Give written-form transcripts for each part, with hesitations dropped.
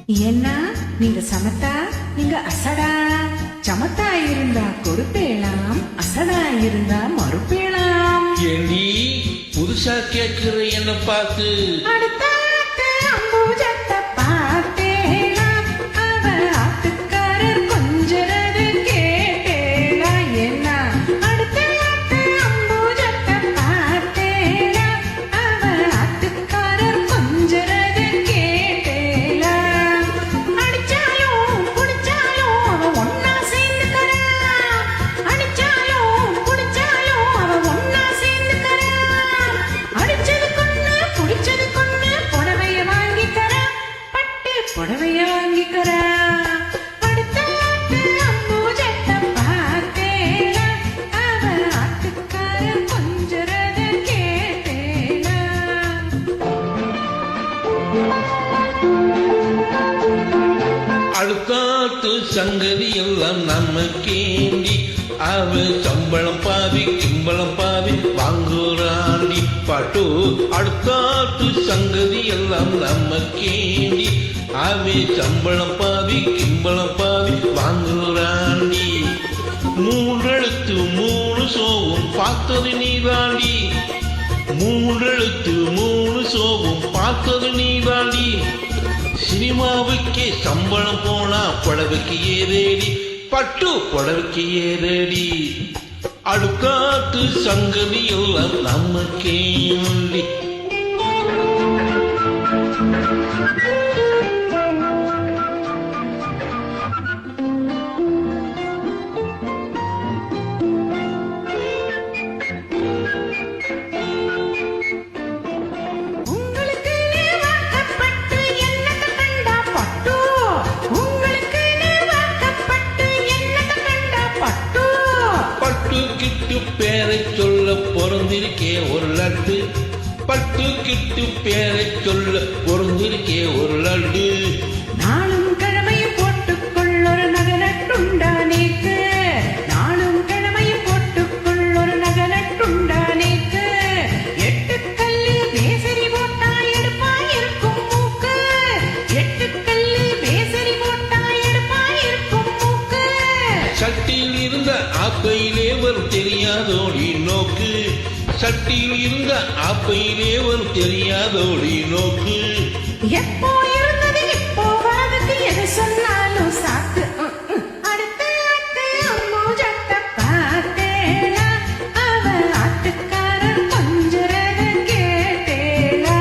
ஏன்னா நீங்க சமத்தா, நீங்க அசடா. சமத்தா இருந்தா கொடுப்பேலாம், அசடா இருந்தா மறுப்பேலாம். ஏண்டி புதுசா கேட்கிற என்ன பார்த்து? அடுத்த அம்பூஜத்தை பார்த்தேலாம், அவ ஆத்துக்காரர் கொஞ்சறது கேட்டேலா. என்ன அடுத்த அம்பூஜத்தை பார்த்தேலாம், அவ ஆத்துக்காரர் கொஞ்சறது கேட்டேலா. அடிச்சாலும் புடிச்சாலும் அவ ஒன்னா சேர்ந்துக்கறா. அடிச்சாலும் புடிச்சாலும் அவ ஒன்னா சேர்ந்துக்கறா. அடிச்சது கொன்னு புடிச்சது கொன்னு புடவைய வாங்கிக்கறா, பட்டு புடவைய வாங்கிக்கறா. அடுத்த அம்பூஜத்தை பார்த்தேலா, அவ ஆத்துக்காரர் கொஞ்சறத கேட்டேலா. அடுத்தாத்து சங்கதி எல்லாம் நமக்கேண்டி, அவ சம்பளம் பாவி கிம்பளம் பாவி வாங்குறாண்டி. பாட்டு அடுத்தாத்து சங்கதி எல்லாம் நமக்கேண்டி, அவ சம்பளம் பாவி கிம்பளம் பாவி வாங்குறாண்டி. மூன்றெழுத்து மூணு சோவும் பார்த்தது நீதாண்டி, மூன்றெழுத்து மூணு சோவும் பார்த்தது நீதாண்டி. சினிமாவுக்கே சம்பளம் போனா புடவைக்கு ஏதேடி, பட்டு புடவைக்கு ஏதேடி. அடுக்காட்டு சங்கதி எல்லாம் நமக்கேண்டி. உங்களுக்கு வாக்கப்பட்டு என்னத்த கண்டா பட்டு, உங்களுக்கு வாக்கப்பட்டு என்னத்த கண்டா பட்டு. பட்டு கிட்டு பேரை சொல்ல பொறந்திருக்கே ஒரு லட்டு, பட்டு கிட்டு பேரை சொல்ல பொறந்திருக்கே ஒரு லட்டு. நாளும் கிழமையும் போட்டுக்கொள்ளொரு நகனட்டுண்டானேக்கு, நாளும் கிழமையும் போட்டுக்கொள்ளொரு நகனட்டுண்டானேக்கு. எட்டுக்கல்லு பேசரி போட்டா எடுப்பா இருக்கும் மூக்கு, எட்டுக்கல்லு பேசரி போட்டா எடுப்பா இருக்கும் மூக்கு. சட்டியில் இருந்த ஆப்பையிலே வரும் தெரியாதோடி நோக்கு, சட்டியில் இருந்த ஆப்பையிலே வரும் தெரியாதோடி நோக்கு. எப்போ இருந்தது இப்போ வரதுக்கு எது சொன்னாலும் சாக்கு. அடுத்த அம்பூஜத்தை பார்த்தேலா, அவ ஆத்துக்காரர் கொஞ்சறத கேட்டேலா.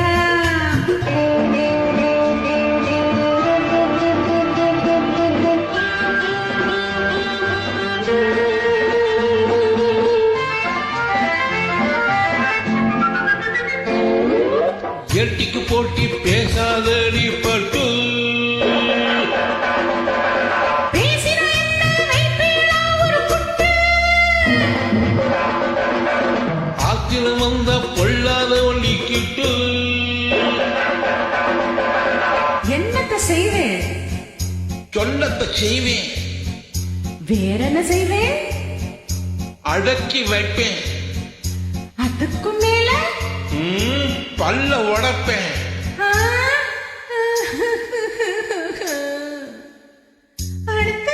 எட்டிக்கு போட்டி பேசாதடி பட்டு, பேசினா என்ன வைப்பேலா ஒரு புட்டு. ஆத்திர வந்த பொல்லாத ஒல்லிக்கிட்டு. என்னத்த செய்வேன், சொல்லத்தை செய்வேன், வேற என்ன செய்வேன், அடக்கி வைப்பேன், அதுக்கும் மேல பல்ல உடைப்பேன். ஆ? அடுத்த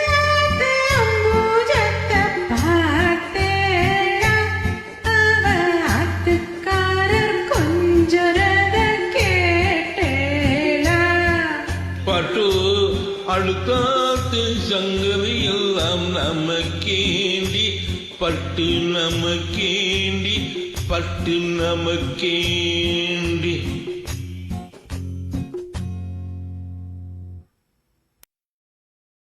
அம்பூஜத்தை பார்த்தேலா, அவ ஆத்துக்காரர் கொஞ்சறத கேட்டேலா. பட்டு அடுத்தாத்து சங்கதி எல்லாம் நமக்கேண்டி, பட்டு நமக்கேண்டி, பட்டு நமக்கேண்டி.